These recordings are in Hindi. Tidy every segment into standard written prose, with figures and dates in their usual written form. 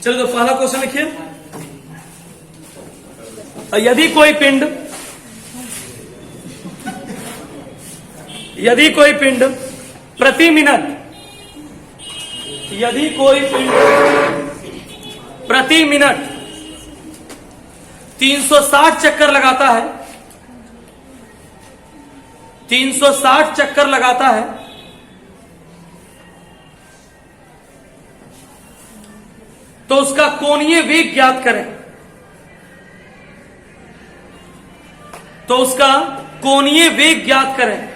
चलो तो पहला क्वेश्चन लिखिए। यदि कोई पिंड प्रति मिनट प्रति मिनट 360 चक्कर लगाता है, 360 चक्कर लगाता है, तो उसका कोणीय वेग ज्ञात करें। तो उसका कोणीय वेग ज्ञात करें।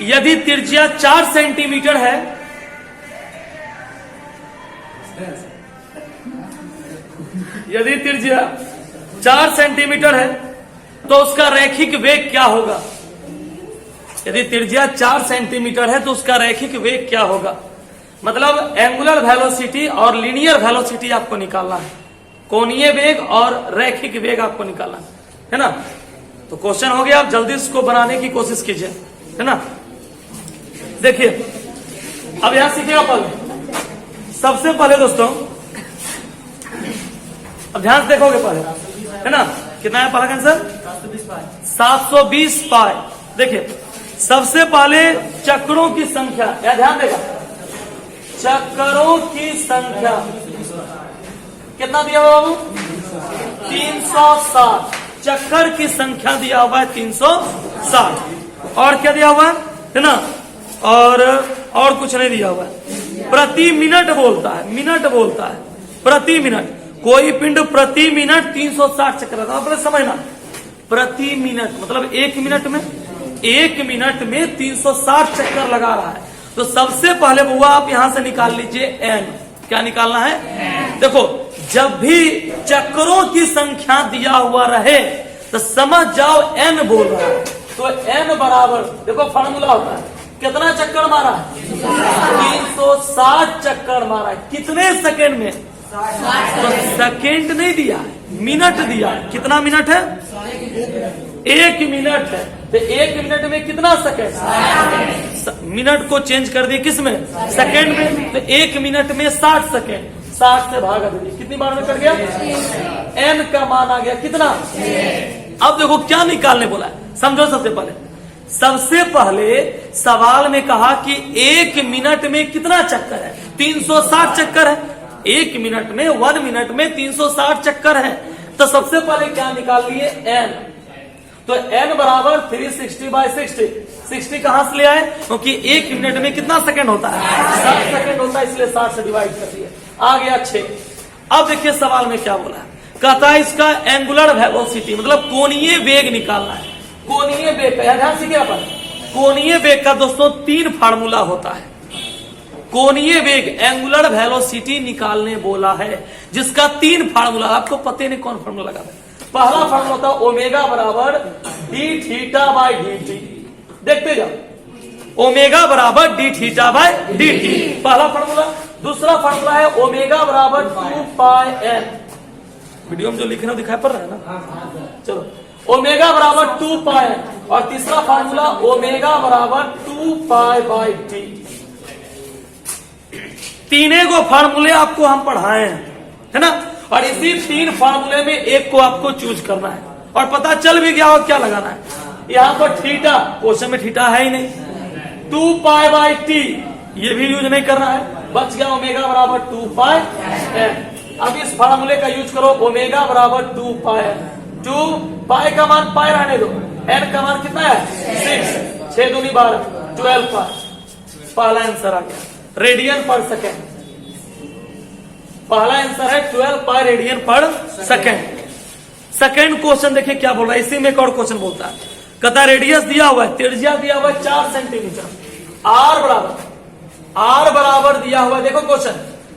यदि त्रिज्या 4 सेंटीमीटर है, यदि त्रिज्या 4 सेंटीमीटर है तो उसका रैखिक वेग क्या होगा? यदि त्रिज्या 4 सेंटीमीटर है तो उसका रैखिक वेग क्या होगा? मतलब एंगुलर वेलोसिटी और लीनियर वेलोसिटी आपको निकालना है, कोणीय वेग और रैखिक वेग आपको निकालना है ना। तो क्वेश्चन हो गया, आप जल्दी इसको बनाने की कोशिश कीजिए, है ना। देखिए अब यहां सीखिएगा। पहले सबसे पहले दोस्तों अब ध्यान से देखोगे पहले, है ना। कितना है पहला का आंसर? 720 पाई। देखिए सबसे पहले चक्रों की संख्या, या ध्यान देगा, चक्करों की संख्या कितना दिया हुआ बाबू? 360। चक्कर की संख्या दिया हुआ है 360। और क्या दिया हुआ है ना, और कुछ नहीं दिया हुआ है। प्रति मिनट बोलता है, मिनट बोलता है, प्रति मिनट। कोई पिंड प्रति मिनट 360 चक्कर लगाता है। अपने समझना, प्रति मिनट मतलब 1 मिनट में 360 चक्कर लगा रहा है। तो सबसे पहले बुआ आप यहां से निकाल लीजिए एन। क्या निकालना है? देखो जब भी चक्करों की संख्या दिया हुआ रहे तो समझ जाओ एन बोल रहा है। तो एन बराबर, देखो फार्मूला होता है, कितना चक्कर मारा है? 360 चक्कर मारा है। कितने सेकेंड में? तो सेकेंड नहीं दिया है, मिनट दिया है। कितना मिनट है? 1 मिनट है। तो 1 मिनट में कितना सेकेंड? मिनट को चेंज कर दिए किस में? सेकेंड में। तो 1 मिनट में 60 सेकेंड। 60 से भागा दीजिए, कितनी बार में कट गया? एन का मान आ गया कितना? अब देखो क्या निकालने बोला है, समझो। सबसे पहले सवाल में कहा कि 1 मिनट में कितना चक्कर है? 360 चक्कर है। 1 मिनट में, 1 मिनट में 360 चक्कर है। तो सबसे पहले क्या निकाल लिए? एन। तो एन बराबर 360/60। 60 कहां से ले आए? क्योंकि 1 मिनट में कितना सेकंड होता है? 60 सेकंड होता है, इसलिए 60 से डिवाइड कर दिए, आ गया 6। अब देखिए सवाल में क्या बोला है, कहता है इसका एंगुलर वेलोसिटी मतलब कोणीय वेग निकालना है। कोणीय वेग का ध्यान सीखिए अपन। कोणीय वेग का दोस्तों 3 फार्मूला होता है। कोणीय वेग एंगुलर वेलोसिटी निकालने बोला है, जिसका 3 फार्मूला। आपको पते नहीं कौन फार्मूला लगा है। पहला फार्मूला होता है ओमेगा बराबर D theta by D T. देखते जाओ, ओमेगा बराबर D theta by D T, पहला फार्मूला। दूसरा फार्मूला है ओमेगा बराबर 2 पाई एन। वीडियो में जो लिखना दिखाई पड़ रहा है ना, चलो। ओमेगा बराबर 2 पाई एन। और तीसरा फार्मूला ओमेगा बराबर 2 पाई बाई टी। तीनों को फार्मूले आपको हम पढ़ाए हैं, है ना। और इसी 3 फार्मूले में एक को आपको चूज करना है। और पता चल भी गया हो क्या लगाना है। यहां पर थीटा, क्वेश्चन में थीटा है ही नहीं। 2 पाई बाई टी ये भी यूज नहीं करना है, बच गया ओमेगा बराबर 2 पाई एन। अब इस फार्मूले का यूज करो, ओमेगा बराबर 2 पाई एन। 2 पाई का मान पाई रहने दो, एन का मान कितना है? 6। 6 दूनी 12, 12 पाई। पहला आंसर आ गया, रेडियन पर सेकेंड। पहला आंसर है 12 पाई रेडियन पर सेकेंड। सेकेंड क्वेश्चन देखिए क्या बोल रहा है। इसी में एक और क्वेश्चन बोलता है, कहता रेडियस दिया हुआ है, त्रिज्या दिया हुआ है 4 सेंटीमीटर। आर बराबर दिया हुआ है, देखो क्वेश्चन,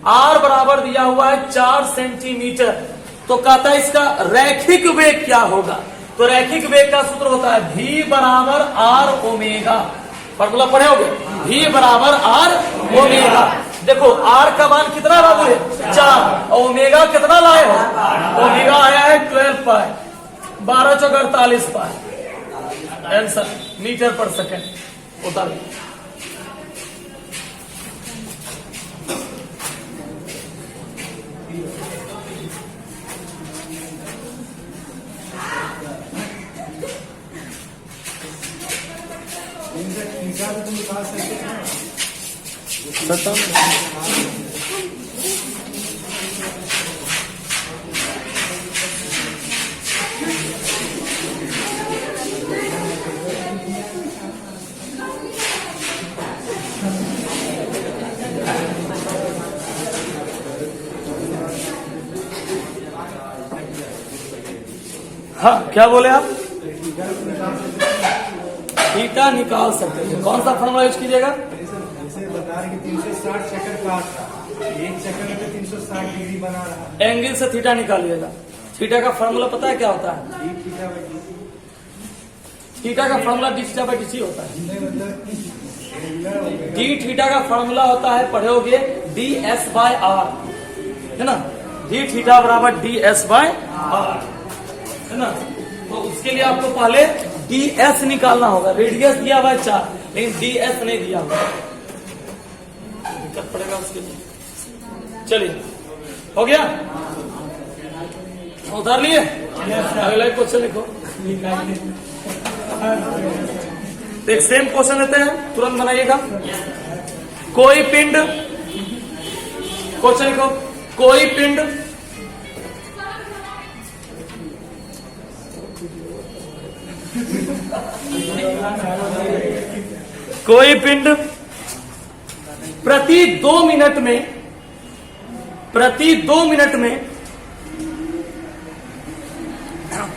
आर बराबर दिया हुआ है 4 सेंटीमीटर। तो कहता है इसका रैखिक वेग क्या होगा? तो रैखिक वेग का सूत्र होता है V बराबर आर ओमेगा। फॉर्मूला पढ़े होगे, V बराबर आर ओमेगा। देखो आर का मान कितना बाबू है? 4। और ओमेगा कितना लाए हो? ओमेगा आया है 12 पाई। 12 × 4 = 48 पाई। आंसर मीटर पर सेकेंड। उतार। हाँ, क्या बोले आप? थीटा निकाल सकते हैं। कौन सा फॉर्मूला यूज कीजिएगा? जैसे बता रहे कि 360 सेकंड काट रहा, 1 सेकंड में 360 डिग्री बना रहा। एंगल से थीटा निकालिएगा। थीटा का फॉर्मूला पता है क्या होता है? थीटा का formula D theta by D होता है। डी थीटा का फॉर्मूला होता है, पढ़ोगे, डी एस बाय आर, है ना। डी थीटा बराबर डी एस बाय आर, है ना। तो उसके लिए आपको पहले डी एस निकालना होगा। रेडियस दिया हुआ है 4, लेकिन डी एस नहीं दिया हुआ, दिक्कत पड़ेगा उसके लिए। चलिए, हो गया, उतार लिए। अगला क्वेश्चन लिखो। एक सेम क्वेश्चन लेते हैं, तुरंत बनाइएगा। कोई पिंड, क्वेश्चन लिखो, कोई पिंड कोई पिंड प्रति 2 मिनट में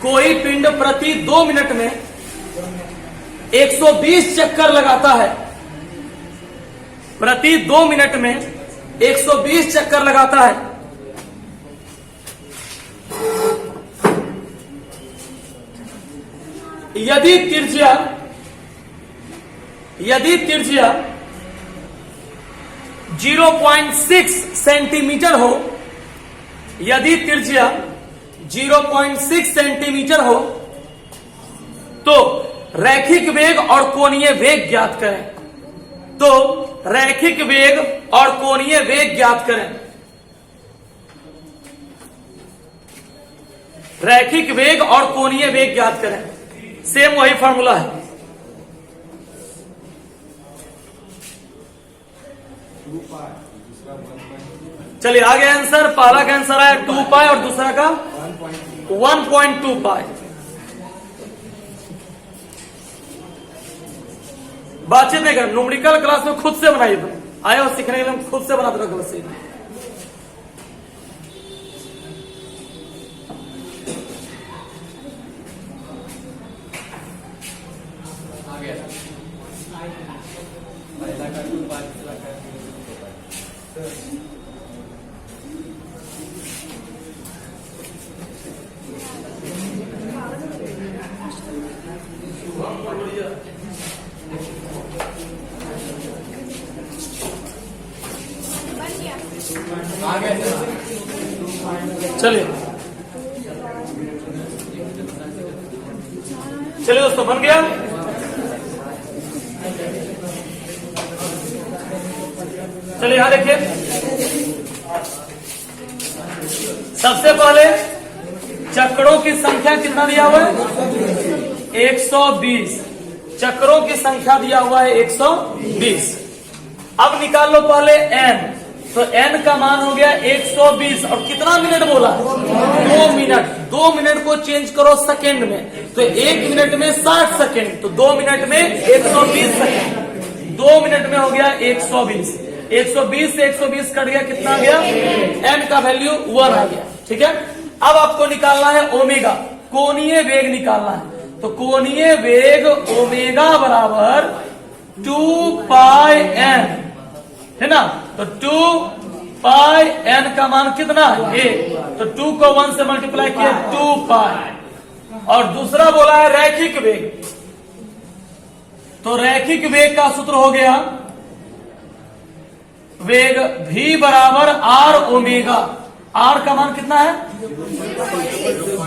कोई पिंड प्रति 2 मिनट में 120 चक्कर लगाता है। प्रति 2 मिनट में 120 चक्कर लगाता है। यदि त्रिज्या 0.6 सेंटीमीटर हो, यदि त्रिज्या 0.6 सेंटीमीटर हो, तो रैखिक वेग और कोणीय वेग ज्ञात करें। तो रैखिक वेग और कोणीय वेग ज्ञात करें। रैखिक वेग और कोणीय वेग ज्ञात करें। सेम वही फॉर्मूला है। चलिए आगे आंसर। पहला का आंसर आया 2 पाई और दूसरा का 1.2 पाई। बातचीत नहीं कर, न्यूमेरिकल क्लास में खुद से बनाइए। तुम आए हो सीखने के लिए, खुद से बनाते रहो क्लास से। चलिए चलिए दोस्तों, बन गया। चलिए यहां देखिए, सबसे पहले चक्रों की संख्या कितना दिया हुआ है? 120। चक्रों की संख्या दिया हुआ है 120। अब निकाल लो पहले n। तो n का मान हो गया 120 और कितना मिनट बोला? 2 मिनट। 2 मिनट को चेंज करो सेकंड में, तो 1 मिनट में 60 सेकंड, तो 2 मिनट में 120 सेकंड। 2 मिनट में हो गया 120। 120 से 120 कट गया, कितना आ गया? n का वैल्यू 1 आ गया। ठीक है, अब आपको निकालना है ओमेगा, कोणीय वेग निकालना है। तो कोणीय वेग ओमेगा बराबर 2 पाई n, है ना। तो 2 पाई n का मान कितना है? 1। तो 2 को 1 से मल्टीप्लाई किया, 2 पाई। और दूसरा बोला है रैखिक वेग। तो रैखिक वेग का सूत्र हो गया वेग v बराबर r ओमेगा। r का मान कितना है?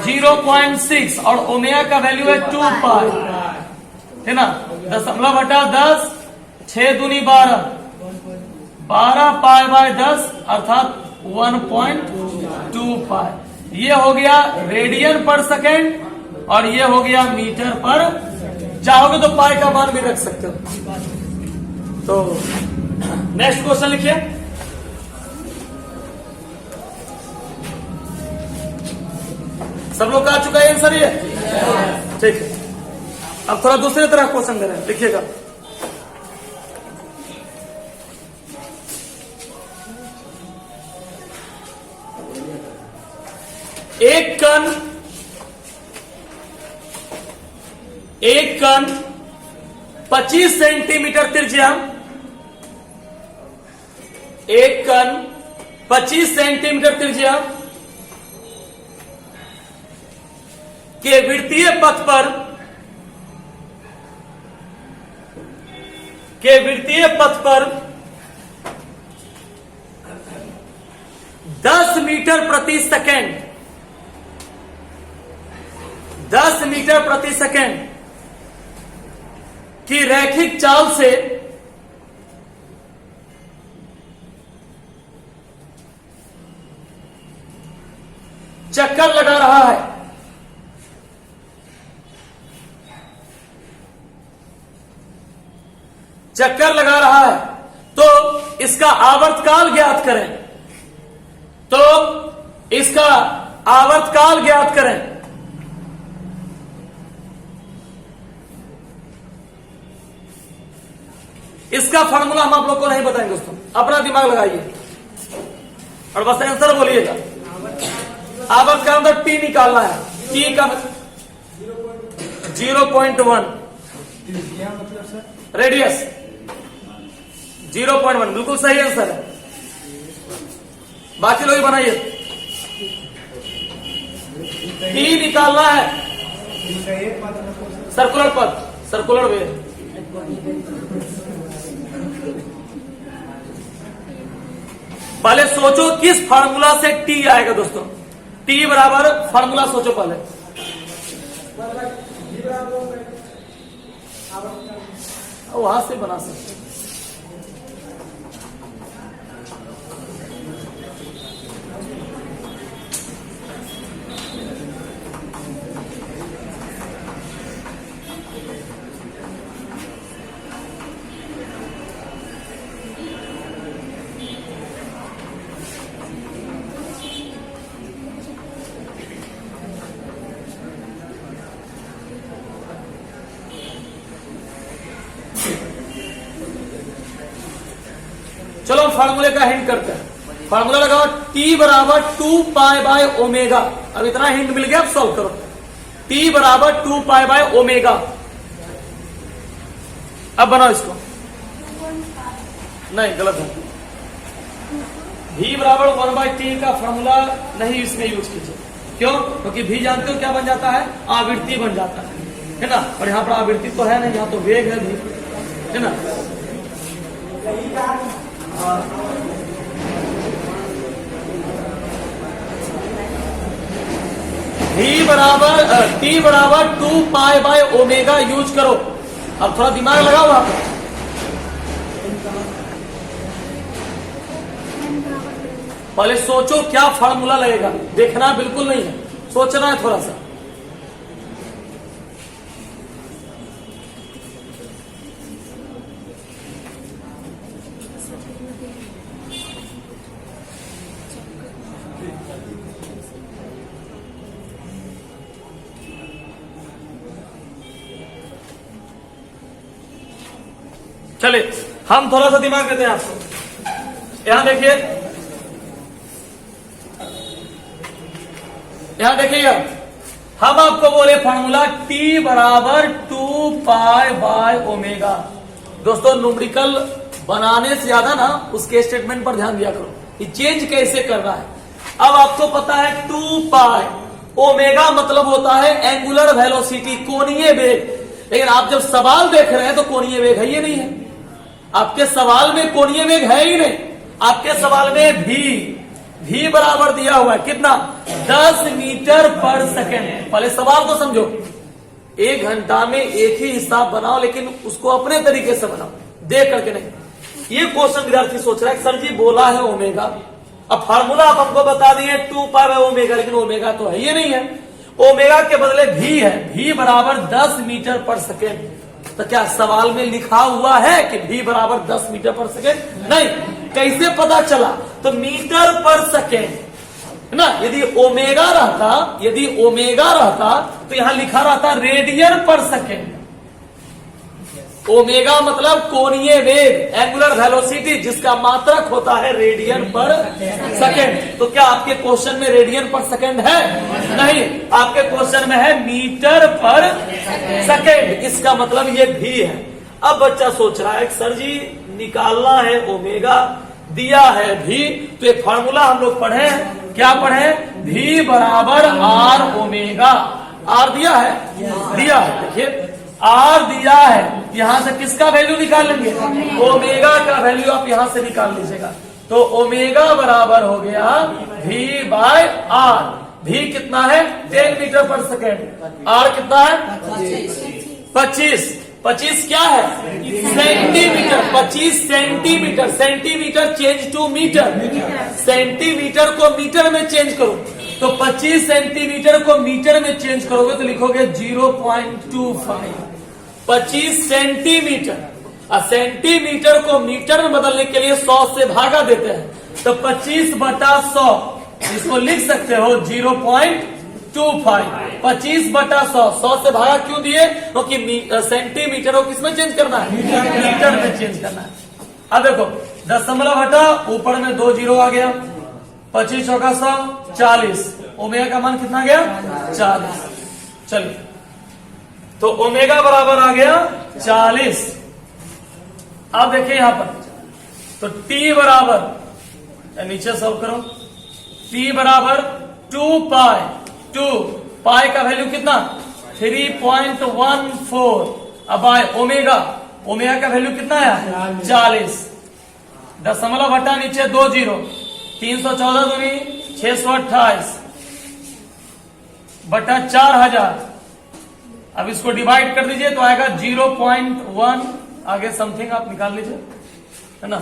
0.6 और ओमेगा का वैल्यू है 2 पाई, है ना। 0.10, 6 दूनी 12, 12 पाई बाय 10 अर्थात 1.2 पाई। ये हो गया रेडियन पर सेकेंड और ये हो गया मीटर पर। चाहोगे तो पाई का मान भी रख सकते हो। तो नेक्स्ट क्वेश्चन लिखिए। सब लोग का आ चुका है आंसर ये? ठीक है। अब थोड़ा दूसरी तरह क्वेश्चन दे रहे हैं, लिखिएगा। एक कण 25 सेंटीमीटर त्रिज्या, एक कण 25 सेंटीमीटर त्रिज्या के वृत्तीय पथ पर 10 मीटर प्रति सेकेंड 10 मीटर प्रति सेकेंड की रैखिक चाल से चक्कर लगा रहा है, तो इसका आवर्तकाल ज्ञात करें। इसका फार्मूला हम आप लोग को नहीं बताएंगे दोस्तों, अपना दिमाग लगाइए और बस आंसर बोलिएगा। आवर्तकाल मतलब टी निकालना है, टी का 0.1, मतलब सर रेडियस 0.1 बिल्कुल सही आंसर है। बाकी लोग बनाइए। टी निकालना है, सर्कुलर पथ, सर्कुलर वे। पहले सोचो किस फार्मूला से टी आएगा दोस्तों। टी बराबर फार्मूला सोचो पहले। वहां से बना सकते। चलो हम फार्मूले का हिंट करते हैं। फार्मूला लगाओ, T बराबर 2 पाई बाय ओमेगा। अब इतना हिंट मिल गया, अब सॉल्व करो। T बराबर 2 पाई बाय ओमेगा। अब बनाओ इसको। नहीं, गलत है। V बराबर 1/T का फार्मूला नहीं इसमें यूज कीजिए। क्यों? क्योंकि V जानते हो क्या बन जाता है? आवृत्ति बन जाता है ना। और यहां पर आवृत्ति तो है नहीं, यहां तो वेग है V, है ना। T बराबर 2 पाई बाय ओमेगा यूज करो। अब थोड़ा दिमाग लगाओ वहां पर। पहले सोचो क्या फार्मूला लगेगा, देखना बिल्कुल नहीं है, सोचना है थोड़ा सा। चलिए हम थोड़ा सा दिमाग देते हैं आपको। यहां देखिए, यहां देखिएगा, हम आपको बोले फार्मूला T बराबर 2 पाई बाय ओमेगा। दोस्तों न्यूमेरिकल बनाने से ज्यादा ना उसके स्टेटमेंट पर ध्यान दिया करो कि चेंज कैसे करना है। अब आपको पता है 2 पाई ओमेगा मतलब होता है एंगुलर वेलोसिटी, कोणीय वेग। लेकिन आप जब सवाल देख रहे हैं तो कोणीय वेग है ही नहीं है। आपके सवाल में कोणीय वेग है ही नहीं। आपके सवाल में भी बराबर दिया हुआ है कितना? 10 मीटर पर सेकेंड। पहले सवाल को समझो, 1 घंटा में एक ही हिसाब बनाओ, लेकिन उसको अपने तरीके से बनाओ, देख करके नहीं। ये क्वेश्चन विद्यार्थी सोच रहा है सर जी बोला है ओमेगा, अब फार्मूला आप हमको बता दिए 2π/ओमेगा, लेकिन ओमेगा तो है ये नहीं है, ओमेगा के बदले भी है, भी बराबर 10 मीटर पर सेकेंड। तो क्या सवाल में लिखा हुआ है कि भी बराबर 10 मीटर पर सेकेंड? नहीं। कैसे पता चला? तो मीटर पर सेकेंड है ना। यदि ओमेगा रहता तो यहां लिखा रहता रेडियन पर सेकेंड। ओमेगा मतलब कोणीय वेग, एंगुलर वेलोसिटी, जिसका मात्रक होता है रेडियन पर सेकेंड। तो क्या आपके क्वेश्चन में रेडियन पर सेकेंड है? नहीं, आपके क्वेश्चन में है मीटर पर सेकेंड। इसका मतलब ये भी है। अब बच्चा सोच रहा है सर जी निकालना है ओमेगा, दिया है भी, तो एक फॉर्मूला हम लोग पढ़े, क्या पढ़े? भी बराबर आर ओमेगा। आर दिया है, देखिए आर दिया है, यहां से किसका वैल्यू निकालेंगे? ओमेगा का वैल्यू आप यहां से निकाल लीजिएगा। तो ओमेगा बराबर हो गया भी बाय आर। भी कितना है? 10 मीटर पर सेकेंड। आर कितना है? 25। 25 क्या है? Centimetre. 25 centimetre. Centimetre change to metre, centimetre को मीटर में चेंज करो। तो 25 सेंटीमीटर को मीटर में चेंज करोगे तो लिखोगे 0.25। 25 सेंटीमीटर, और सेंटीमीटर को मीटर में बदलने के लिए 100 से भागा देते हैं। तो 25/100 इसको लिख सकते हो 0.25। 25/100, 100 से भागा क्यों दिए? क्योंकि सेंटीमीटर को किसमें चेंज करना है? मीटर में चेंज करना है। अब देखो दशमलव हटा, ऊपर में 2 जीरो आ गया, 25 चौका 100, 40। ओमेगा का मान कितना गया? 40। चलिए, तो ओमेगा बराबर आ गया 40। अब देखिए यहां पर, तो टी बराबर, नीचे सॉल्व करो, टी बराबर 2π। 2π का वैल्यू कितना? 3.14। अब आए ओमेगा का वैल्यू कितना है? 40। दशमलव हटा, नीचे 2 जीरो, 314 दूनी 628 बटा 4000। अब इसको डिवाइड कर दीजिए तो आएगा 0.1, आगे समथिंग आप निकाल लीजिए, है ना,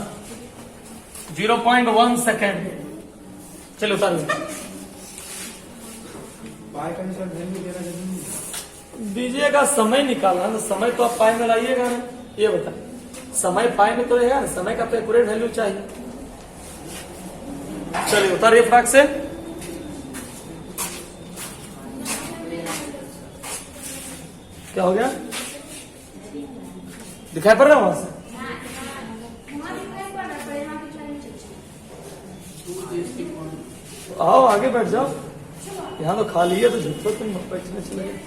0.1 सेकेंड। चलो उतारिए, दीजिएगा। समय निकालना ना, समय तो आप पाई में लाइएगा ना। ये बताइए, समय पाई में तो रहेगा ना, समय का तो एक्यूरेट वैल्यू चाहिए। चलिए उतारिए फटाक से। क्या हो गया? दिखाई पड़ रहा है वहां से? आओ आगे बैठ जाओ, यहाँ तो खाली है, तो झुको तुम बैठने चले गए।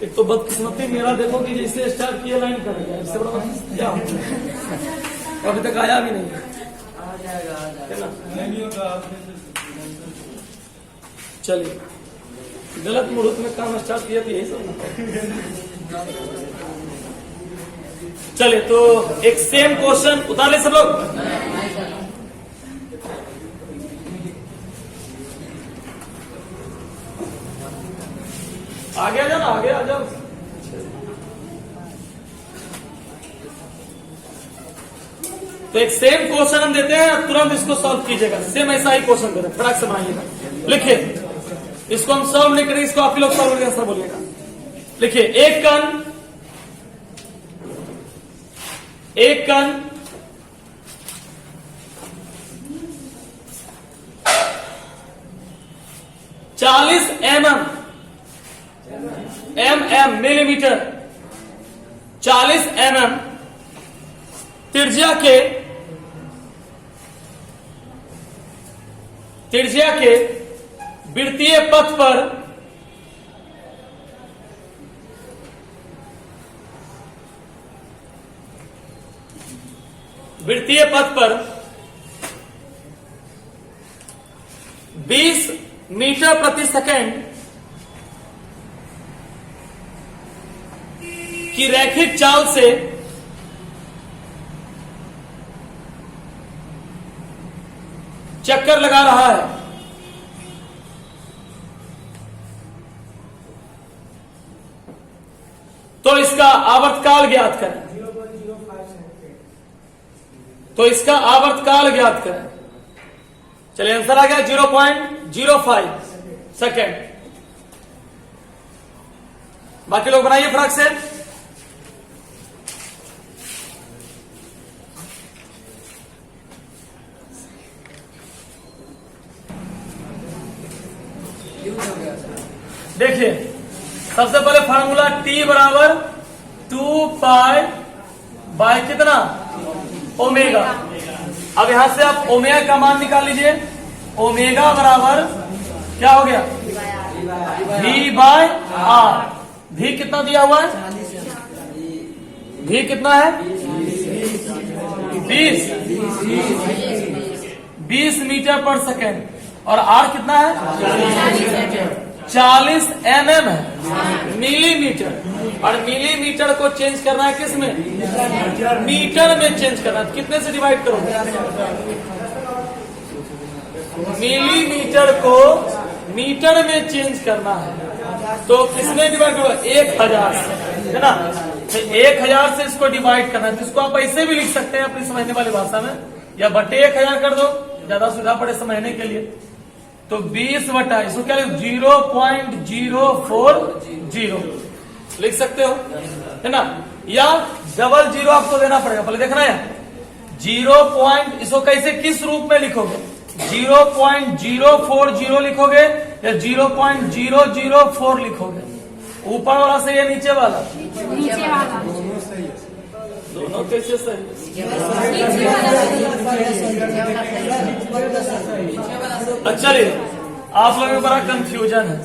एक तो बदकिस्मती मेरा देखो कि जैसे स्टार्ट किया लाइन कर गया, इससे बड़ा क्या अभी तक आया भी नहीं है। चलिए, गलत मुहूर्त में काम स्टार्ट किया तो यही सब। चलिए, तो एक सेम क्वेश्चन उतार ले सब लोग। आगे आ जाओ ना, आगे आ जाओ। तो एक सेम क्वेश्चन हम देते हैं, तुरंत इसको सॉल्व कीजिएगा। सेम ऐसा ही क्वेश्चन दे रहे हैं, फटाक से बनाइएगा। लिखिए, इसको हम सॉल्व नहीं करेंगे, इसको आप लोग सॉल्व करेंगे, सर बोलिएगा। लिखिए, एक कण 40 mm मिलीमीटर, 40 mm त्रिज्या के वृत्तीय पथ पर वृत्तीय पथ पर 20 मीटर प्रति सेकंड की रैखिक चाल से चक्कर लगा रहा है। आवर्तकाल ज्ञात करें। 0.05 सेकंड। तो इसका आवर्तकाल ज्ञात करें। चलिए आंसर आ गया 0.05 सेकेंड। बाकी लोग बनाइए फटाक से। देखिए सबसे पहले फार्मूला T बराबर 2 पाई बाय कितना ओमेगा। अब यहां से आप ओमेगा का मान निकाल लीजिए। ओमेगा बराबर क्या हो गया V बाय आर। V कितना दिया हुआ है? V कितना है? 20 मीटर पर सेकेंड। और R कितना है? 40 mm है, मिलीमीटर। और मिलीमीटर को चेंज करना है किस में? मीटर में चेंज करना है। कितने से डिवाइड करोगे? मिलीमीटर को मीटर में चेंज करना है तो किसमें डिवाइड करोगे? 1000 से, है ना? तो 1000 से इसको डिवाइड करना है। तो इसको आप ऐसे भी लिख सकते हैं अपनी समझने वाली भाषा में, या बटे 1000 कर दो, ज्यादा सुविधा पड़े समझने के लिए। तो 20 बटा इसको क्या लिख? 0.040 लिख सकते हो, है ना? या डबल जीरो आपको देना पड़ेगा। पहले देखना है 0. इसको कैसे किस रूप में लिखोगे? 0.040 लिखोगे या 0.004 लिखोगे? ऊपर वाला सही है नीचे वाला? नीचे वाला। दोनों कैसे सही? अच्छा चलिए आप लोगों में बड़ा कंफ्यूजन है।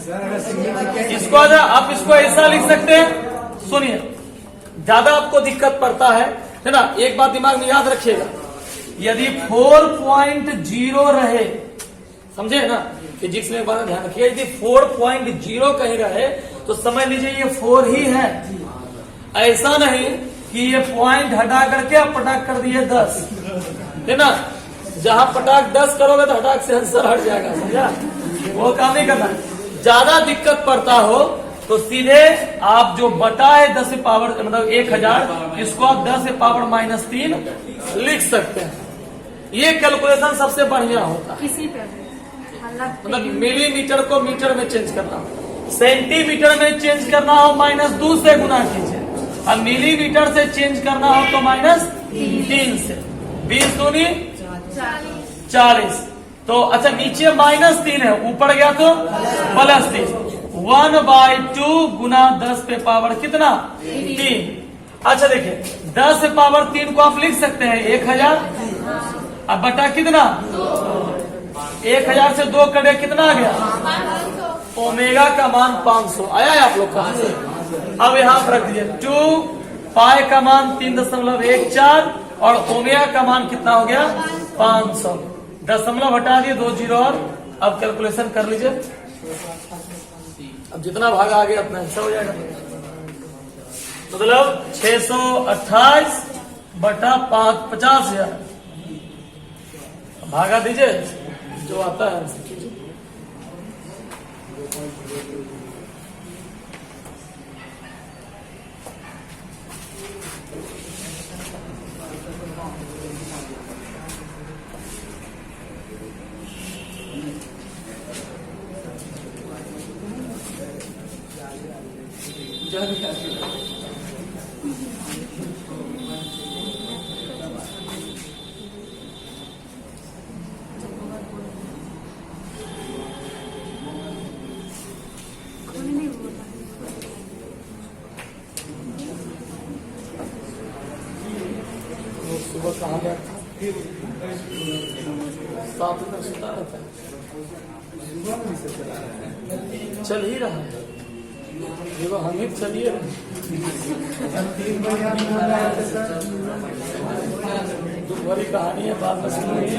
इसको आप इसको ऐसा लिख सकते हैं। सुनिए ज्यादा आपको दिक्कत पड़ता है ना? एक बात दिमाग में याद रखिएगा, यदि 4.0 रहे, समझे ना? फिजिक्स में एक बात ध्यान रखिए, यदि 4.0 कहीं रहे तो समझ लीजिए ये 4 ही है। ऐसा नहीं कि ये पॉइंट हटा करके आप पटाक कर दिए 10, है ना? जहां पटाक 10 करोगे तो हटाक से आंसर हट जाएगा, समझा? वो काम नहीं करना। ज्यादा दिक्कत पड़ता हो तो सीधे आप जो बटा है 10 से पावर मतलब 1000, इसको आप 10 से पावर -3 लिख सकते हैं। ये कैलकुलेशन सबसे बढ़िया होता है। किसी पे मतलब मिलीमीटर को मीटर में चेंज करना हो, सेंटीमीटर में चेंज करना हो -2 से गुना कीजिए, और मिलीमीटर से चेंज करना हो तो -3 से। 20 दूनी 40। तो अच्छा नीचे -3 है, ऊपर गया तो +3। 1/2 गुना 10 पे पावर कितना? 3। अच्छा देखिए 10 से पावर 3 को आप लिख सकते हैं 1000। अब बटा कितना? 1000 से 2 कटे कितना आ गया? ओमेगा का मान 500 आया है आप लोग का। अब यहाँ पर रख दीजिए 2 पाई का मान 3.14 और ओमेगा का मान कितना हो गया? 500। दशमलव हटा दिए 2 जीरो और अब कैलकुलेशन कर लीजिए। अब जितना भाग आ गया उतना हिस्सा हो जाएगा। मतलब 628 बटा 50,000 भागा दीजिए जो आता है। सुबह कहाँ गया था? 7 तक सुता रहता है, चल ही रहा है देखो, हम ही चलिए भरी कहानी है, बात में सुनिए।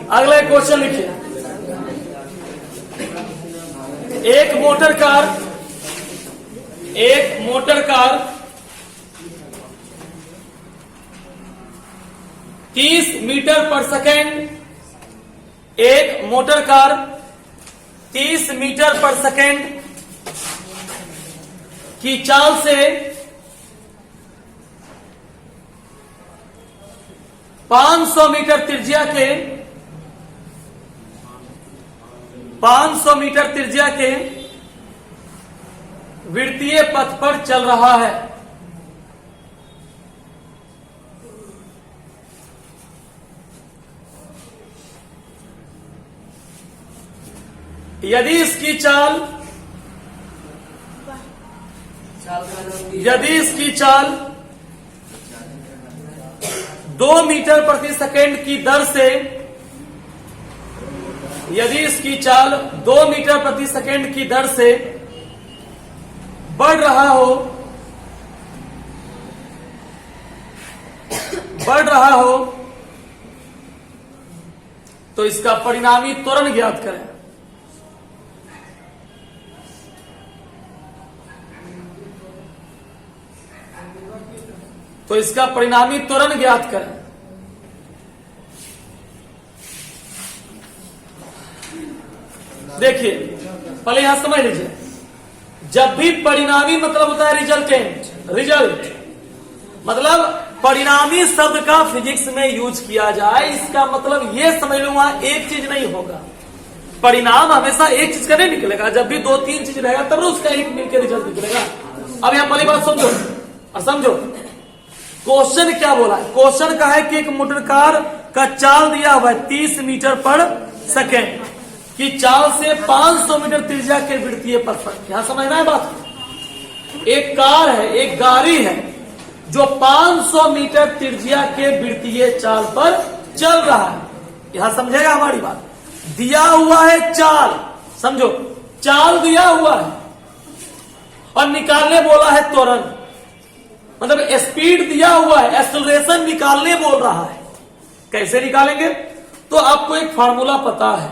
अगला क्वेश्चन लिखिए। एक मोटर कार 30 मीटर पर सेकेंड, एक मोटर कार 30 मीटर पर सेकेंड की चाल से 500 मीटर त्रिज्या के 500 मीटर त्रिज्या के वृत्तीय पथ पर चल रहा है। यदि इसकी चाल 2 मीटर प्रति सेकेंड की दर से, यदि इसकी चाल 2 मीटर प्रति सेकेंड की दर से बढ़ रहा हो तो इसका परिणामी त्वरण ज्ञात करें। तो इसका परिणामी त्वरण ज्ञात करें। देखिए पहले यहां समझ लीजिए, जब भी परिणामी मतलब होता है रिजल्ट मतलब परिणामी शब्द का फिजिक्स में यूज किया जाए, इसका मतलब ये समझ लो वहां एक चीज नहीं होगा। परिणाम हमेशा एक चीज का नहीं निकलेगा, जब भी 2-3 चीज रहेगा तब उसका एक मिलकर रिजल्ट निकलेगा। अब यहां पहली बात समझो और समझो क्वेश्चन क्या बोला है। क्वेश्चन का है कि एक मोटर कार का चाल दिया हुआ है 30 मीटर पर सेकेंड की चाल से 500 मीटर त्रिज्या के वृत्तीय पथ पर। यहां समझना है बात। एक कार है, एक गाड़ी है जो 500 मीटर त्रिज्या के वृत्तीय चाल पर चल रहा है। यहां समझेगा हमारी बात। दिया हुआ है चाल, समझो चाल दिया हुआ है और निकालने बोला है त्वरण, मतलब स्पीड दिया हुआ है, एक्सेलरेशन निकालने बोल रहा है। कैसे निकालेंगे? तो आपको एक फार्मूला पता है,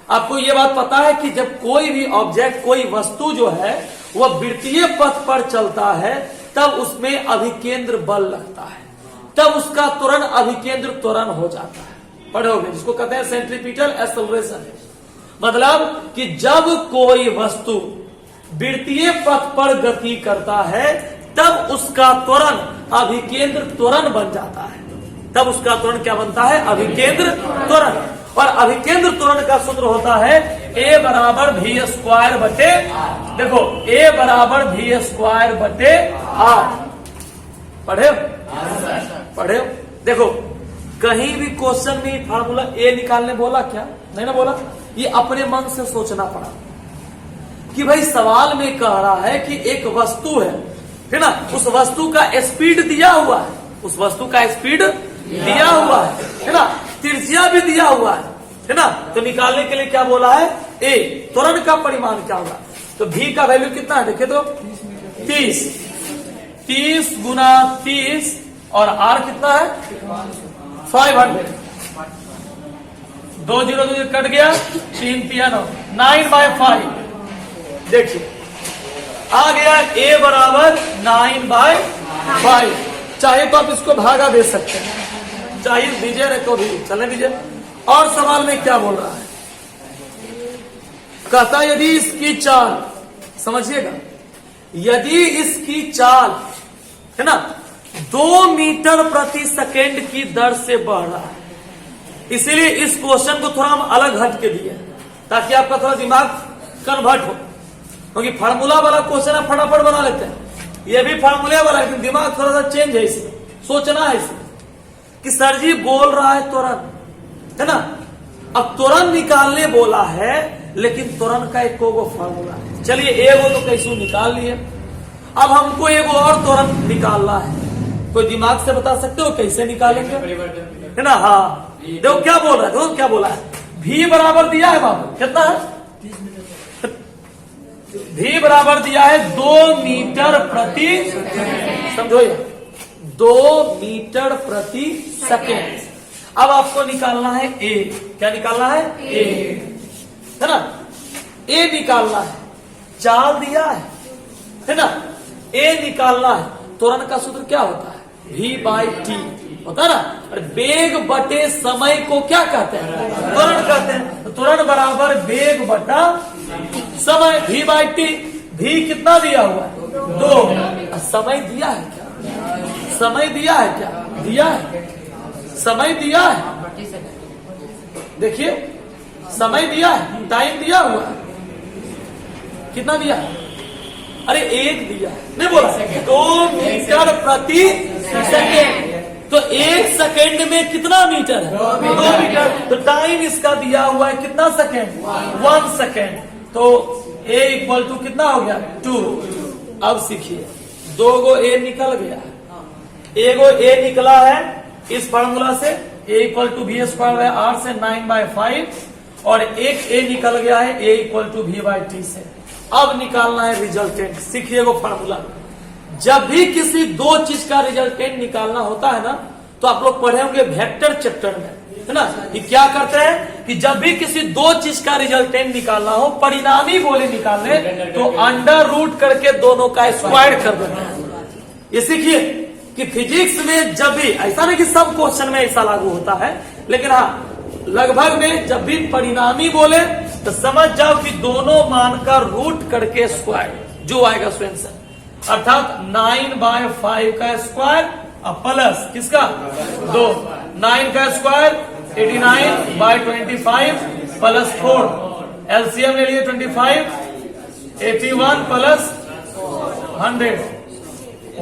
आपको यह बात पता है कि जब कोई भी ऑब्जेक्ट, कोई वस्तु जो है वह वृत्तीय पथ पर चलता है तब उसमें अभिकेंद्र बल लगता है, तब उसका त्वरण अभिकेंद्र त्वरण हो जाता है। पढ़ोगे जिसको कहते हैं सेंट्रीपिटल एक्सेलरेशन। मतलब कि जब कोई वस्तु वृत्तीय पथ पर गति करता है तब उसका त्वरण अभिकेंद्र त्वरण बन जाता है। तब उसका त्वरण क्या बनता है? अभिकेंद्र त्वरण। और अभिकेंद्र त्वरण का सूत्र होता है A बराबर V स्क्वायर बटे, देखो A बराबर V स्क्वायर बटे R। पढ़े? देखो कहीं भी क्वेश्चन में फार्मूला A निकालने बोला क्या? नहीं ना बोला। ये अपने मन से सोचना पड़ा कि भाई सवाल में कह रहा है कि एक वस्तु है ना, उस वस्तु का स्पीड दिया हुआ है, उस वस्तु का स्पीड दिया हुआ है ना, त्रिज्या भी दिया हुआ है ना। तो निकालने के लिए क्या बोला है? ए त्वरण का परिमाण क्या होगा? तो V का वैल्यू कितना है देखिए तो 30 गुना 30 और R कितना है? 500। 2 0 2 कट गया, 3 9 9/5। देखिए आ गया A बराबर 9/5। चाहे तो आप इसको भागा दे सकते हैं, चाहे दीजिए नहीं तो भी चलने दीजिए। और सवाल में क्या बोल रहा है? कहता यदि इसकी चाल, समझिएगा, यदि इसकी चाल है ना 2 मीटर प्रति सेकेंड की दर से बढ़ रहा है, इसीलिए इस क्वेश्चन को थोड़ा हम अलग हट के दिए ताकि आपका थोड़ा दिमाग कन्वर्ट हो, क्योंकि फार्मूला वाला क्वेश्चन आप फटाफट बना लेते हैं, ये भी फार्मूला वाला, लेकिन दिमाग थोड़ा सा चेंज है, इसमें सोचना है इसमें कि सर जी बोल रहा है त्वरण, है ना। अब त्वरण निकालने बोला है, लेकिन त्वरण का एक फार्मूला है। चलिए एगो तो कैसे निकाल लिए, अब हमको एगो और त्वरण निकालना है। कोई दिमाग से बता सकते हो कैसे निकालेंगे? है ना। हाँ देखो क्या बोल रहा है, देखो क्या बोला है। V बराबर दिया है बाबू, कितना है? V बराबर दिया है 2 मीटर प्रति, समझो ये 2 मीटर प्रति सेकेंड। अब आपको निकालना है A। क्या निकालना है? A, है ना। A निकालना है, चाल दिया है ना। A निकालना है, त्वरण का सूत्र क्या होता है? V/T होता है ना। और वेग बटे समय को क्या कहते हैं? त्वरण कहते हैं। तो त्वरण बराबर वेग बटा समय, V/T। V कितना दिया हुआ है? 2। समय दिया है क्या? समय दिया है क्या? दिया है। समय दिया है, देखिए समय दिया है, टाइम दिया हुआ है, कितना दिया है? अरे 1 दिया है, नहीं बोला 2 मीटर प्रति सेकेंड। तो 1 सेकेंड में कितना मीटर है? 2 मीटर। तो टाइम इसका दिया हुआ है कितना सेकेंड? 1 सेकेंड। तो A इक्वल टू कितना हो गया? 2। अब सीखिए, 2 गो A निकल गया है, एगो A निकला है इस फार्मूला से, A equal to V square by R से 9/5, और एक A निकल गया है A इक्वल टू V/T से। अब निकालना है रिजल्टेंट। सीखिएगा फार्मूला, जब भी किसी 2 चीज का रिजल्टेंट निकालना होता है ना, तो आप लोग पढ़े होंगे वेक्टर चैप्टर में, है ना, कि क्या करते हैं कि जब भी किसी 2 चीज का रिजल्टेंट निकालना हो, परिणामी बोले निकालने, तो अंडर रूट करके दोनों का स्क्वायर कर देना है। ये सीखिए कि फिजिक्स में जब भी, ऐसा नहीं कि सब क्वेश्चन में ऐसा लागू होता है, लेकिन हाँ लगभग में जब भी परिणामी बोले तो समझ जाओ कि दोनों मान का रूट करके स्क्वायर जो आएगा सो आंसर, अर्थात 9/5 का स्क्वायर प्लस किसका 2, 9 का स्क्वायर 89/25 प्लस 4, एलसीएम ले लिए 25, 81 प्लस 100,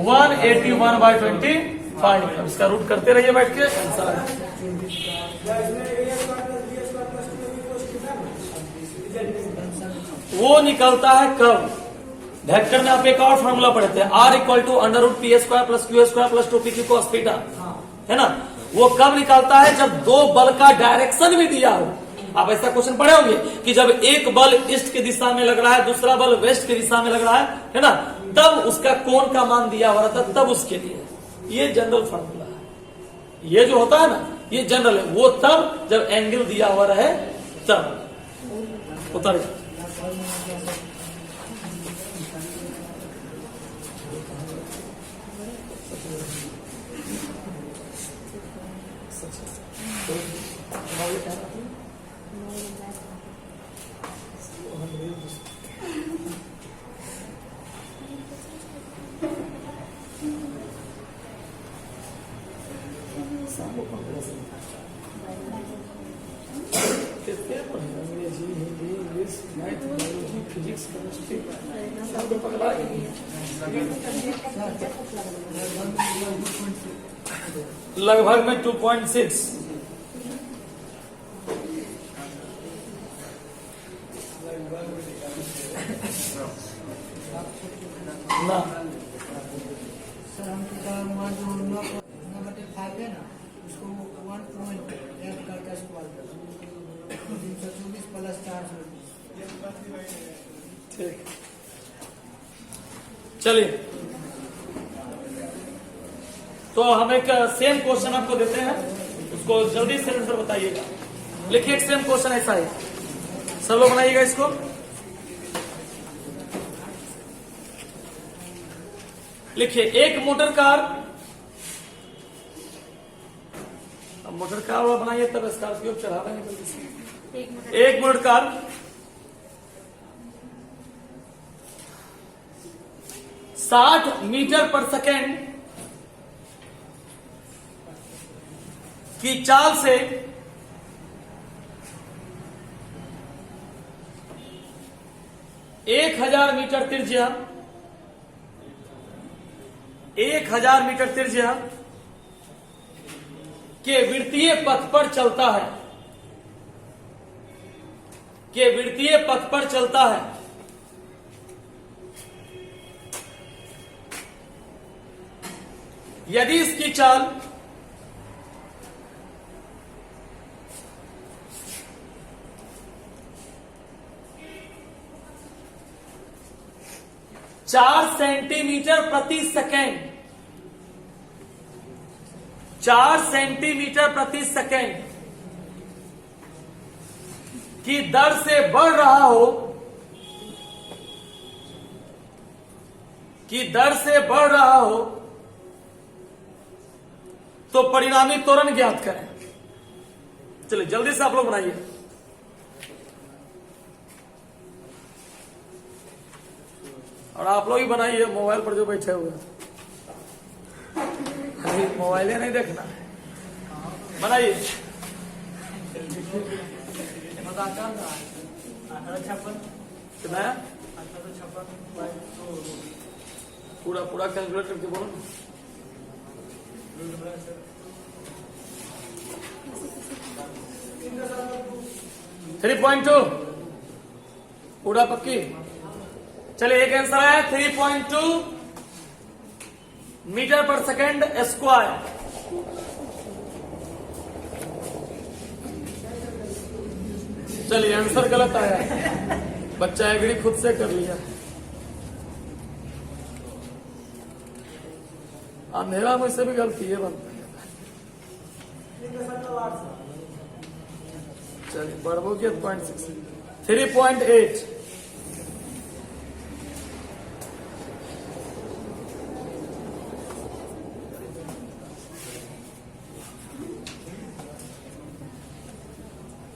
181/25। अब इसका रूट करते रहिए बैठ के, आंसर आएगा। वो निकलता है कब? वेक्टर में आप एक और फॉर्मूला पढ़ते हैं, R equal to under root p square plus q square plus 2pq cos theta, है ना। वो कब निकलता है? जब 2 बल का डायरेक्शन भी दिया हो। आप ऐसा क्वेश्चन पढ़े होंगे कि जब एक बल ईस्ट की दिशा में लग रहा है, दूसरा बल वेस्ट की दिशा में लग रहा है ना, तब उसका कोण का मान दिया हुआ था, तब उसके लिए ये जनरल फॉर्मूला है। ये जो होता है ना, ये जनरल है, वो तब जब एंगल दिया हुआ रहे तब उतर जाए। लगभग में 2.6 ना सर हम जो 9/5 है ना, उसको 1 ऐड करके स्क्वायर कर 324 प्लस 420। ठीक, चलिए तो हम एक सेम क्वेश्चन आपको देते हैं, उसको जल्दी से आंसर बताइएगा। लिखिए, एक सेम क्वेश्चन ऐसा है, सब लोग बनाइएगा इसको। लिखिए, एक मोटर कार, अब मोटर कार वाला बनाइए तब स्कॉर्पियो चढ़ा रहे हैं जल्दी से। एक मोटर कार 60 मीटर पर सेकेंड की चाल से 1000 मीटर त्रिज्या 1000 मीटर त्रिज्या के वृत्तीय पथ पर चलता है, के वृत्तीय पथ पर चलता है। यदि इसकी चाल चार सेंटीमीटर प्रति सेकेंड 4 सेंटीमीटर प्रति सेकेंड की दर से बढ़ रहा हो, तो परिणामी त्वरण ज्ञात करें। चलिए जल्दी से आप लोग बनाइए। और आप लोग ही बनाइए, मोबाइल पर जो बैठे हुए हैं, अभी मोबाइल नहीं देखना है। बनाइए। 1856 कितना है? 1856 पूरा पूरा कैलकुलेट करके बोलो ना। 3.2 पूरा पक्की। चलिए एक आंसर आया 3.2 मीटर पर सेकेंड स्क्वायर। चलिए आंसर गलत आया, बच्चा एग्री खुद से कर लिया। अंधेरा मुझसे भी गलती है बनता है। चलिए बढ़ो के 0.6 3.8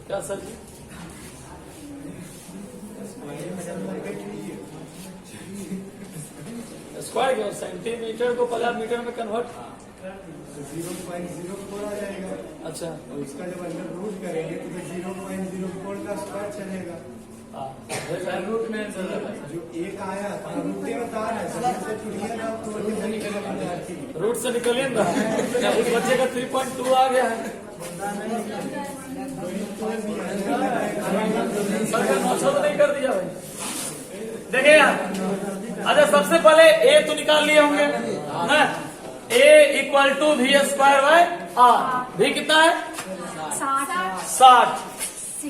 क्या सर जी? स्क्वायर क्या सेंटीमीटर को पचास मीटर में कन्वर्ट। 0.04 आ जाएगा। अच्छा और इसका जब अंदर रूट करेंगे तो 0.04 का स्क्वायर चलेगा। रूट में जो एक आया था रूट में बता रहा है, से छुड़िए ना तो रूट से निकलिए ना। उस बच्चे का 3.2 आ गया है। तो नहीं कर दिया भाई। देखिए यार, अच्छा सबसे पहले ए तो निकाल लिए होंगे ना। A equal to V square by R. भी कितना है? 60।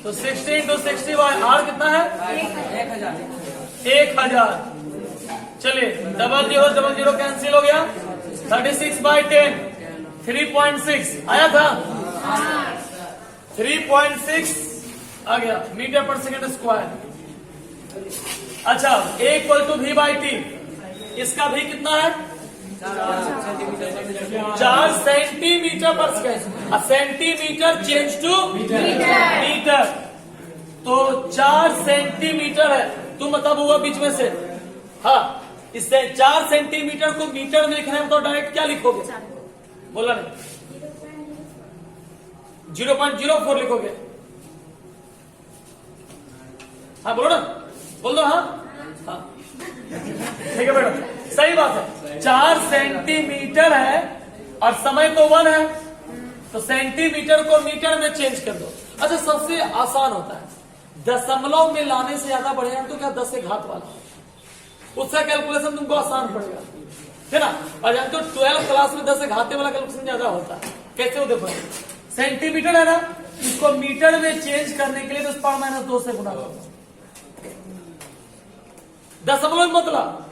तो 60 इंटू 60 बाय आर कितना है? 1000। चलिए डबल जीरो कैंसिल हो गया। 36/10 3.6 आया था। 3.6 आ गया मीटर पर सेकेंड स्क्वायर। अच्छा A equal to V by T, इसका भी कितना है? 4 सेंटीमीटर पर second. Centimetre change to metre, तो 4 सेंटीमीटर है। तुम मतलब हुआ बीच में से। हाँ, इससे 4 सेंटीमीटर को मीटर में लिखना है तो डायरेक्ट क्या लिखोगे? बोला नहीं, 0.04 लिखोगे। हाँ बोलो ना, बोल दो। हाँ हाँ ठीक है मैडम, सही बात है। 4 सेंटीमीटर है और समय तो 1 है, तो सेंटीमीटर को मीटर में चेंज कर दो। अच्छा सबसे आसान होता है दशमलव में लाने से ज्यादा बढ़िया तो क्या 10 से घात वाला, उसका कैलकुलेशन तुमको आसान पड़ेगा, है ना। और जानते हो 12 क्लास में 10 से घाते वाला कैलकुलेशन ज्यादा होता है। कैसे हो देखो, सेंटीमीटर है ना, इसको मीटर में चेंज करने के लिए 10⁻² से गुणा करो। दशमलव में मतलब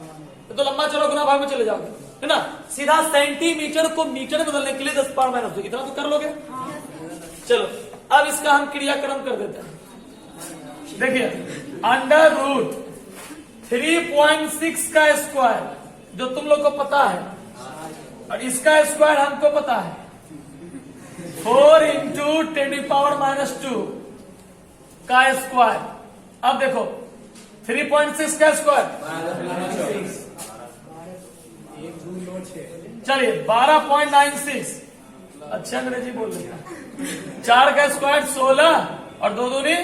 तो लंबा चलो गुना भाग में चले जाओगे, है ना। सीधा सेंटीमीटर को मीटर में बदलने के लिए 10⁻², इतना तो कर लोगे। चलो अब इसका हम क्रियाक्रम कर देते हैं। देखिए अंडर रूट 3.6 का स्क्वायर जो तुम लोग को पता है, और इसका स्क्वायर हमको पता है 4 इंटू 10⁻² का स्क्वायर। अब देखो 3.6 का स्क्वायर, चलिए 12.96। अच्छा अंग्रेजी बोल रहे हैं। 4 का स्क्वायर 16 और 2 दूनी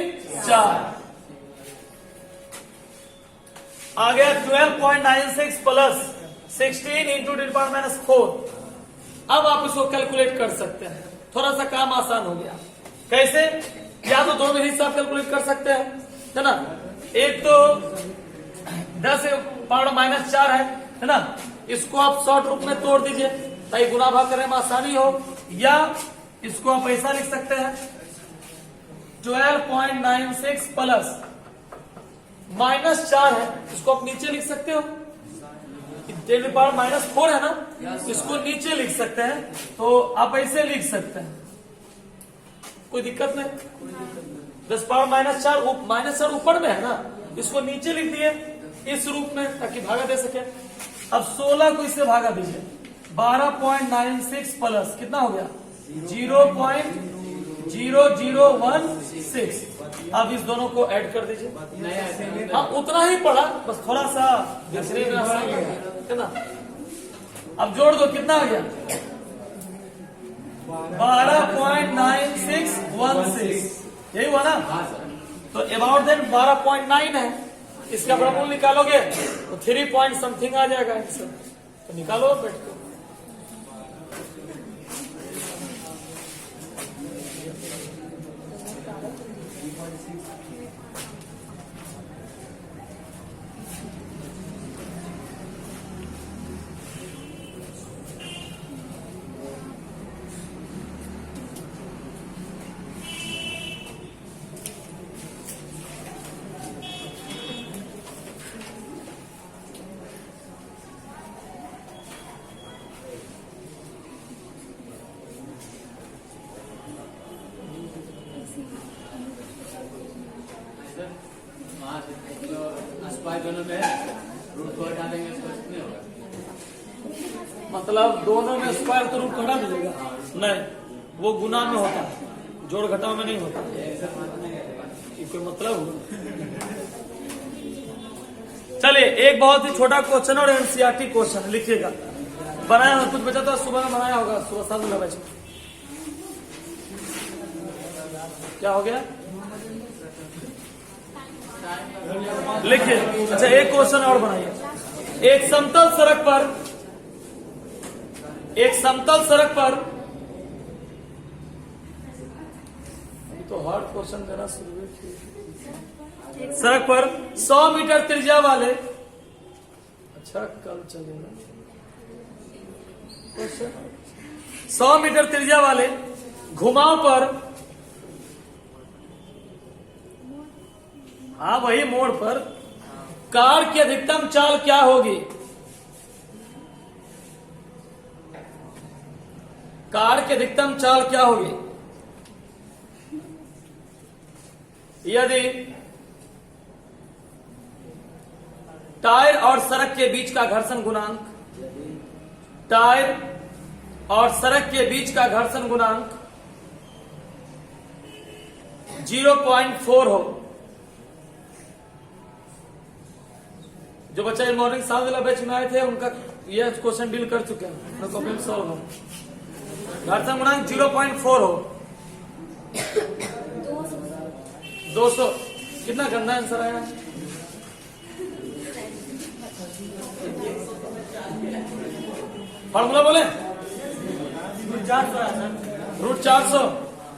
4 आ गया 12.96 प्लस 16 इंटू 10⁻⁴। अब आप इसको कैलकुलेट कर सकते हैं, थोड़ा सा काम आसान हो गया। कैसे? या तो दोनों विधि से आप कैलकुलेट कर सकते हैं, है ना। एक तो 10⁻⁴ है ना, इसको आप शॉर्ट रूप में तोड़ दीजिए ताकि गुना भाग करने में आसानी हो, या इसको आप ऐसा लिख सकते हैं 12.96 प्लस -4 है, इसको आप नीचे लिख सकते हो। 10⁻⁴ है ना, इसको नीचे लिख सकते हैं, तो आप ऐसे लिख सकते हैं, कोई दिक्कत नहीं। 10⁻⁴ ऊपर में है ना, इसको नीचे लिख दिए इस रूप में ताकि भागा दे सके। अब 16 को इससे भागा दीजिए, 12.96 प्लस कितना हो गया 0.0016। अब इस दोनों को ऐड कर दीजिए। हाँ उतना ही पड़ा, बस थोड़ा सा देखने में आसान है ना। अब जोड़ दो, कितना हो गया 12.96 यही हुआ ना? तो अबाउट देन 12.9 है, इसका वर्गमूल निकालोगे तो 3 पॉइंट समथिंग आ जाएगा आंसर। तो निकालो बैठ के। दोनों में रूट को हटा देंगे तो कुछ नहीं होगा। मतलब दोनों में स्क्वायर तो रूट घटा दीजिएगा? नहीं, वो गुना में होता है, जोड़ घटाव में नहीं होता। ये कोई मतलब हुआ? चलिए एक बहुत ही छोटा क्वेश्चन और एनसीईआरटी क्वेश्चन लिखिएगा। बनाया कुछ बचा तो सुबह में बनाया होगा, सुबह 7 बजे। क्या हो गया? लिखिए। अच्छा एक क्वेश्चन और बनाइए। एक समतल सड़क पर तो हार्ड क्वेश्चन देना शुरू। सड़क पर 100 मीटर त्रिज्या वाले, अच्छा कल चलेगा क्वेश्चन। 100 मीटर त्रिज्या वाले घुमाव पर, हाँ वही मोड़ पर, कार की अधिकतम चाल क्या होगी? कार की अधिकतम चाल क्या होगी? यदि टायर और सड़क के बीच का घर्षण गुणांक, टायर और सड़क के बीच का घर्षण गुणांक 0.4 हो। जो बच्चा मॉर्निंग 7 बैच में आए थे उनका यह क्वेश्चन डील कर चुके हैं, प्रॉब्लम सॉल्व हो। घर्षण गुणांक 0.4 हो। 200 कितना गंदा आंसर आया? फॉर्मूला बोले? रूट 400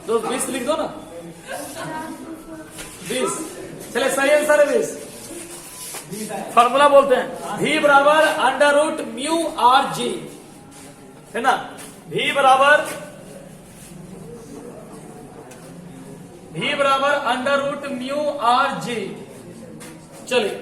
तो 20 लिख दो ना, 20। चले सही आंसर है 20। फॉर्मूला बोलते हैं V बराबर under root mu r g, है ना? V बराबर under root mu r g. चलिए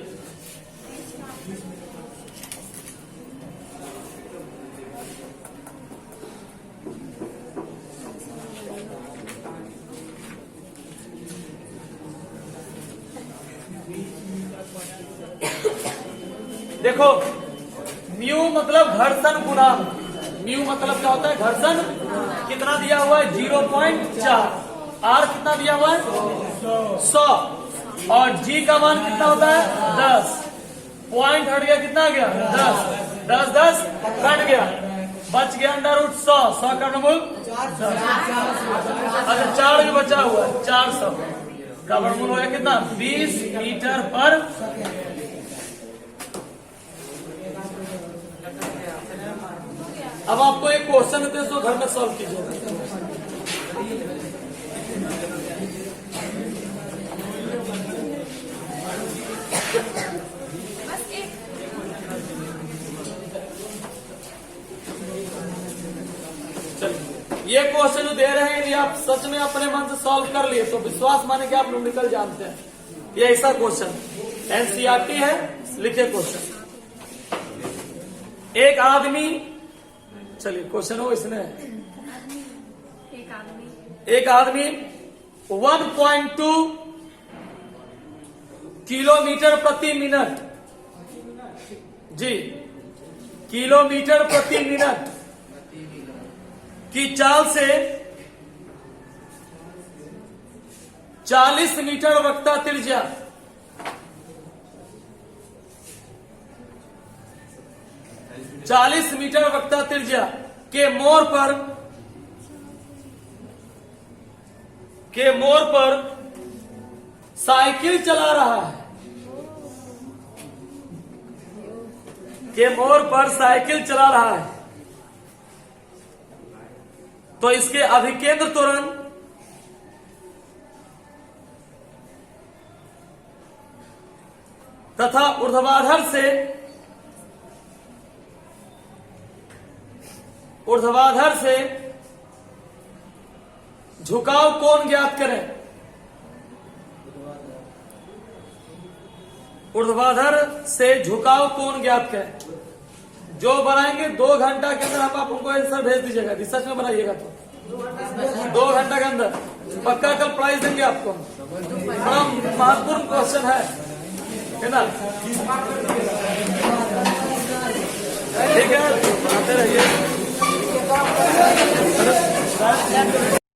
देखो, म्यू मतलब घर्षण गुणांक। म्यू मतलब क्या होता है? घर्षण। कितना दिया हुआ है? 0.4। आर कितना दिया हुआ है? 100। और जी का मान कितना होता है? 10। पॉइंट हट गया, कितना गया? 10। 10 कट गया, बच गया अंडर रूट 100। 100 का वर्गमूल, अच्छा 4 भी बचा हुआ है, 400 का वर्गमूल हो गया कितना? 20 मीटर पर। अब आपको एक क्वेश्चन देते हैं, तो घर में सॉल्व कीजिए। चलिए ये क्वेश्चन दे रहे हैं, यदि आप सच में अपने मन से सॉल्व कर लिए तो विश्वास माने कि आप न्यूमेरिकल जानते हैं। ये ऐसा क्वेश्चन एनसीईआरटी है। लिखे क्वेश्चन। एक आदमी, चलिए क्वेश्चन हो इसने, एक आदमी 1.2 किलोमीटर प्रति मिनट, जी किलोमीटर प्रति मिनट की चाल से 40 मीटर वक्ता त्रिज्या, 40 मीटर वक्ता त्रिज्या के मोड़ पर साइकिल चला रहा है, के मोड़ पर साइकिल चला रहा है, तो इसके अभिकेंद्र त्वरण तथा ऊर्ध्वाधर से झुकाव कोण ज्ञात करें। ऊर्ध्वाधर से झुकाव कोण ज्ञात करें। जो बनाएंगे 2 घंटा के अंदर हम आपको आंसर भेज दीजिएगा, रिसर्च में बनाइएगा तो 2 घंटा के अंदर पक्का कल प्राइज देंगे आपको। बड़ा महत्वपूर्ण क्वेश्चन है ना। ठीक है, आते रहिए।